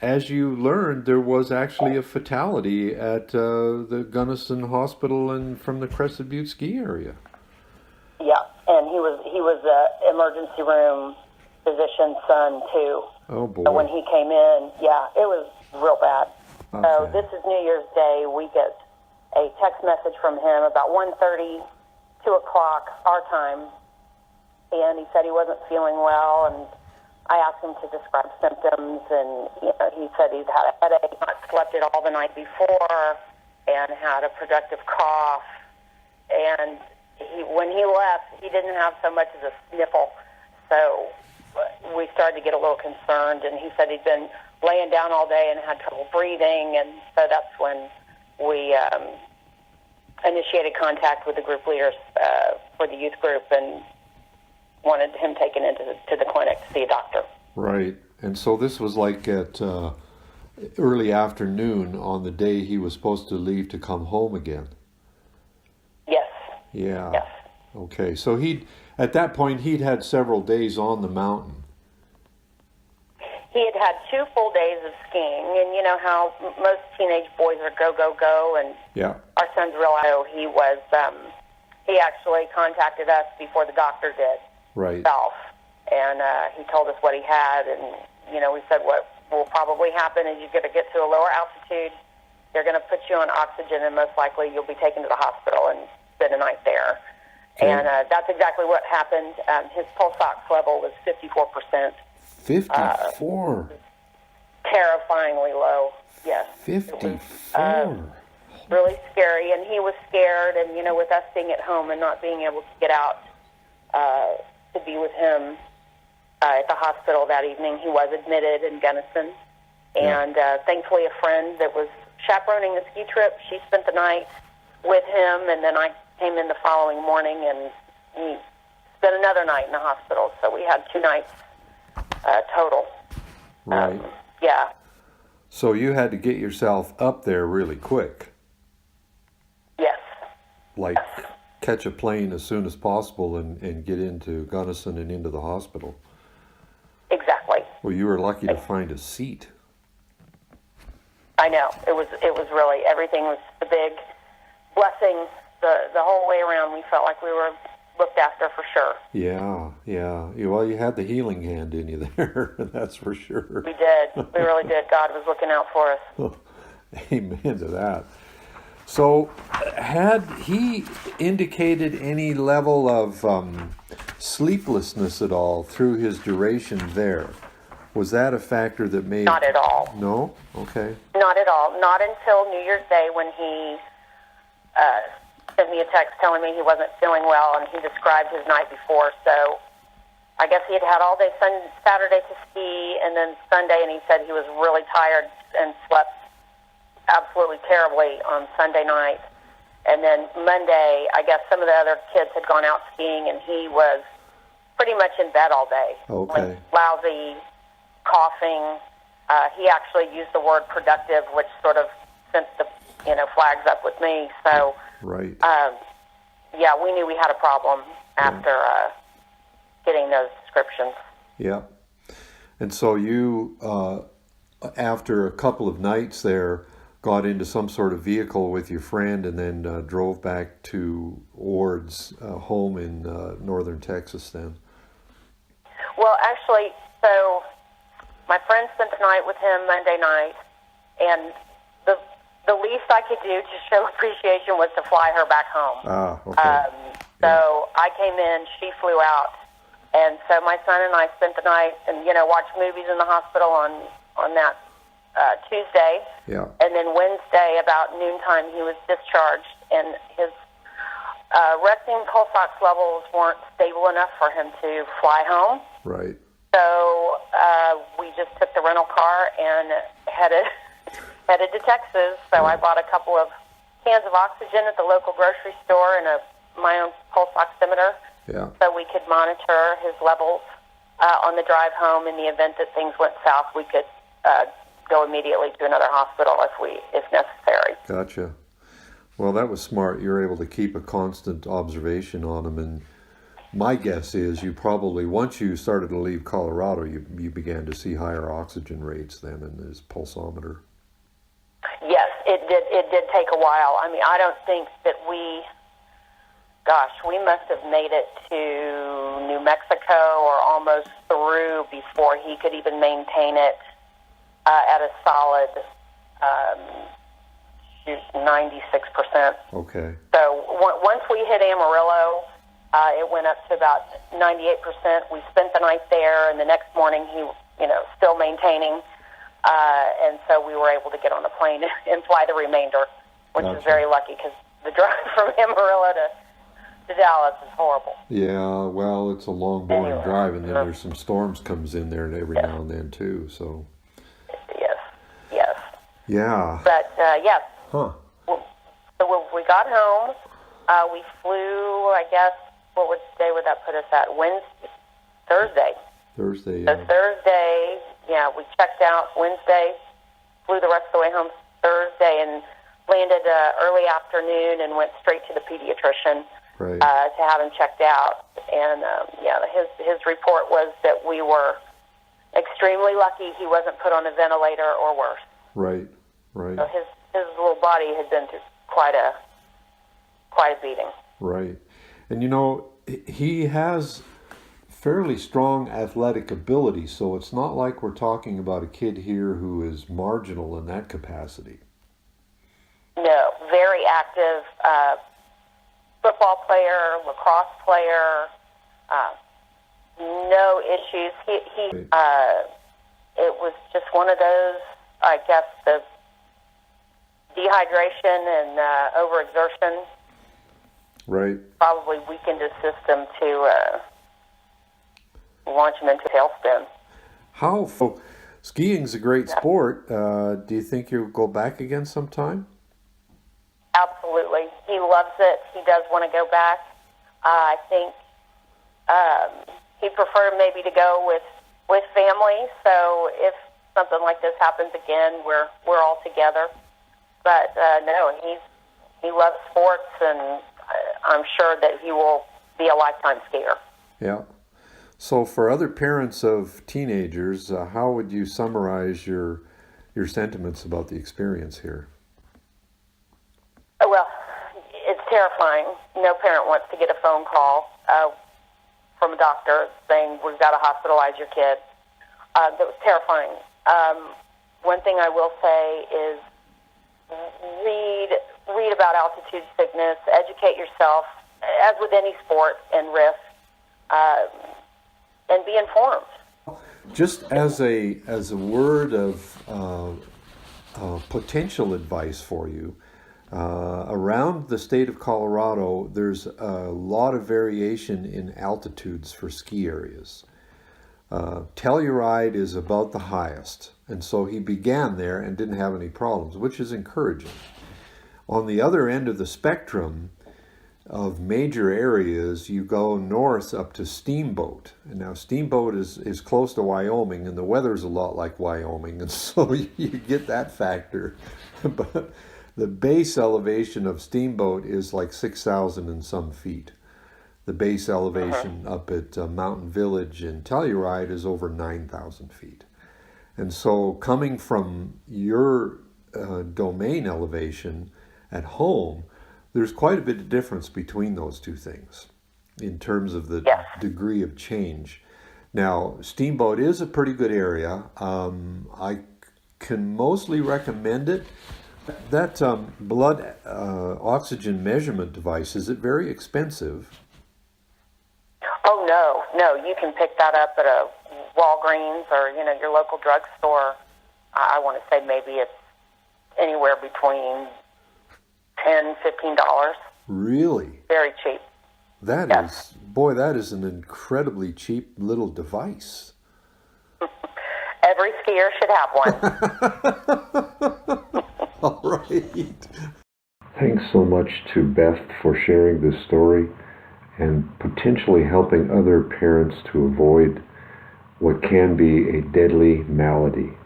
as you learned, there was actually a fatality at the Gunnison Hospital and from the Crested Butte ski area. Yeah, and he was a emergency room physician's son too. Oh boy! So when he came in, yeah, it was real bad. Okay. So this is New Year's Day. We get a text message from him about 1:30, 2 o'clock our time, and he said he wasn't feeling well, and I asked him to describe symptoms, and he said he'd had a headache, not slept it all the night before, and had a productive cough. And when he left, he didn't have so much as a sniffle. So we started to get a little concerned, and he said he'd been laying down all day and had trouble breathing, and so that's when we initiated contact with the group leaders for the youth group and wanted him taken into the clinic to see a doctor. Right. And so this was like at early afternoon on the day he was supposed to leave to come home again. Yes. Yeah. Yes. Okay. So at that point he'd had several days on the mountain. He had had 2 full days of skiing, and you know how most teenage boys are go, go, go, and Yeah. our son's real. So he actually contacted us before the doctor did. Right. Himself, and he told us what he had, and we said what will probably happen is you're going to get to a lower altitude, they're going to put you on oxygen, and most likely you'll be taken to the hospital and spend a night there. Okay. And that's exactly what happened. His pulse ox level was 54%. 54. Terrifyingly low. Yes. 54. Really scary, and he was scared, and with us being at home and not being able to get out to be with him at the hospital that evening. He was admitted in Gunnison, and thankfully a friend that was chaperoning the ski trip, she spent the night with him, and then I came in the following morning, and he spent another night in the hospital, so we had 2 nights total. Right. Yeah. So you had to get yourself up there really quick. Yes. Like catch a plane as soon as possible and get into Gunnison and into the hospital. Exactly. Well, you were lucky to find a seat. I know. It was really, everything was a big blessing the whole way around. We felt like we were looked after for sure. Yeah. Well, you had the healing hand in you there, that's for sure. We did. We really did. God was looking out for us. Amen to that. So, had he indicated any level of sleeplessness at all through his duration there? Was that a factor that made... Not at all. No? Okay. Not at all. Not until New Year's Day when he sent me a text telling me he wasn't feeling well, and he described his night before. So I guess he had had all day Saturday to ski, and then Sunday, and he said he was really tired and slept absolutely terribly on Sunday night. And then Monday, I guess some of the other kids had gone out skiing, and he was pretty much in bed all day. Okay. Like lousy, coughing. He actually used the word productive, which sort of sent the flags up with me. So, right. Yeah, we knew we had a problem after getting those descriptions. Yeah. And so you, after a couple of nights there, got into some sort of vehicle with your friend and then drove back to Ward's home in northern Texas then. Well, actually, so my friend spent the night with him Monday night, and the least I could do to show appreciation was to fly her back home. Ah, okay. So I came in, she flew out, and so my son and I spent the night and, watched movies in the hospital on that Tuesday. Yeah. And then Wednesday, about noontime, he was discharged, and his resting pulse ox levels weren't stable enough for him to fly home. Right. So we just took the rental car and headed to Texas. So I bought a couple of cans of oxygen at the local grocery store and my own pulse oximeter. Yeah. So we could monitor his levels on the drive home. In the event that things went south, we could go immediately to another hospital if necessary. Gotcha. Well, that was smart. You were able to keep a constant observation on him, and my guess is you probably, once you started to leave Colorado, you began to see higher oxygen rates then in this pulsometer. Yes, it did. It did take a while. I mean, I don't think that we must have made it to New Mexico or almost through before he could even maintain it at a solid 96%. Okay. So once we hit Amarillo, it went up to about 98%. We spent the night there, and the next morning he, still maintaining. And so we were able to get on the plane and fly the remainder, which is very lucky because the drive from Amarillo to Dallas is horrible. Yeah, well, it's a long, boring drive, and then there's some storms comes in there every now and then too. So. Yes. Yeah. But yes. Huh. So we got home. We flew. I guess what day would that put us at? Thursday. Thursday. So Yeah. Thursday. Yeah, we checked out Wednesday. Flew the rest of the way home Thursday and landed early afternoon and went straight to the pediatrician. Right. To have him checked out. And, his report was that we were extremely lucky he wasn't put on a ventilator or worse. Right. So his little body had been through quite a beating. Right. And, he has fairly strong athletic ability, so it's not like we're talking about a kid here who is marginal in that capacity. No, very active. Football player, lacrosse player, no issues. It was just one of those, I guess, the dehydration and overexertion. Right. Probably weakened his system to launch him into tailspin. Skiing's a great sport. Do you think you'll go back again sometime? Absolutely. He loves it. He does want to go back. I think he'd prefer maybe to go with family. So if something like this happens again, we're all together. But no, he loves sports, and I'm sure that he will be a lifetime skier. Yeah. So for other parents of teenagers, how would you summarize your sentiments about the experience here? Well, it's terrifying. No parent wants to get a phone call from a doctor saying, we've got to hospitalize your kid. That was terrifying. One thing I will say is read about altitude sickness, educate yourself, as with any sport and risk, and be informed. Just as a word of potential advice for you, around the state of Colorado, there's a lot of variation in altitudes for ski areas. Telluride is about the highest, and so he began there and didn't have any problems, which is encouraging. On the other end of the spectrum of major areas, you go north up to Steamboat. And now Steamboat is close to Wyoming, and the weather's a lot like Wyoming, and so you get that factor. But the base elevation of Steamboat is like 6,000 and some feet. The base elevation up at Mountain Village in Telluride is over 9,000 feet. And so coming from your domain elevation at home, there's quite a bit of difference between those two things in terms of the degree of change. Now, Steamboat is a pretty good area. I can mostly recommend it. That blood oxygen measurement device, is it very expensive? Oh, no. You can pick that up at a Walgreens or, your local drugstore. I want to say maybe it's anywhere between $10, $15. Really? Very cheap. That is an incredibly cheap little device. Every skier should have one. All right. Thanks so much to Beth for sharing this story and potentially helping other parents to avoid what can be a deadly malady.